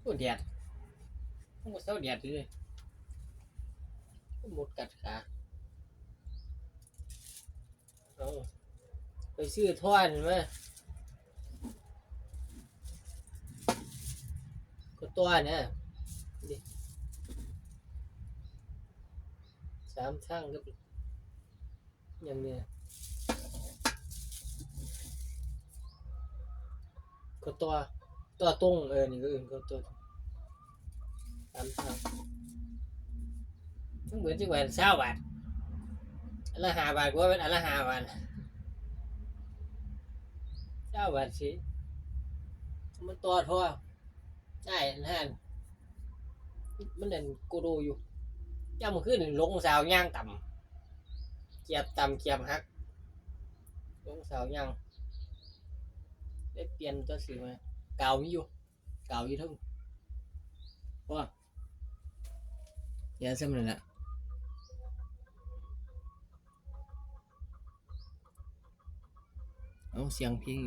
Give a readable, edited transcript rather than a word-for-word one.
ตัวแดดต้องมาเศร้าแดดเลยหมดกัดขาเอาไปซื้อท่อนมาก็ตัวเนี่ย3ทั้งก็อย่างเนี้ยก็ตัวตรงนี่ก็อื่นก็ตัว3ทั้งทั้งเหมือนที่แหวน20 บาทอันละ5 บาทก็เป็นอันละ5 บาท20 บาทสิมันตัวท่อใช่นั่นมันเด่นกูดูอยู่ย่ามันขึ้นลงสาวย่างต่ำเกียบต่ำเกียบหักลงสาวย่างได้เปลี่ยนตัวสื่อมาเก่ามีอยู่เก่าอยู่ทั้งว่าอย่าซ้ำเลยนะเอาเสียงเพลง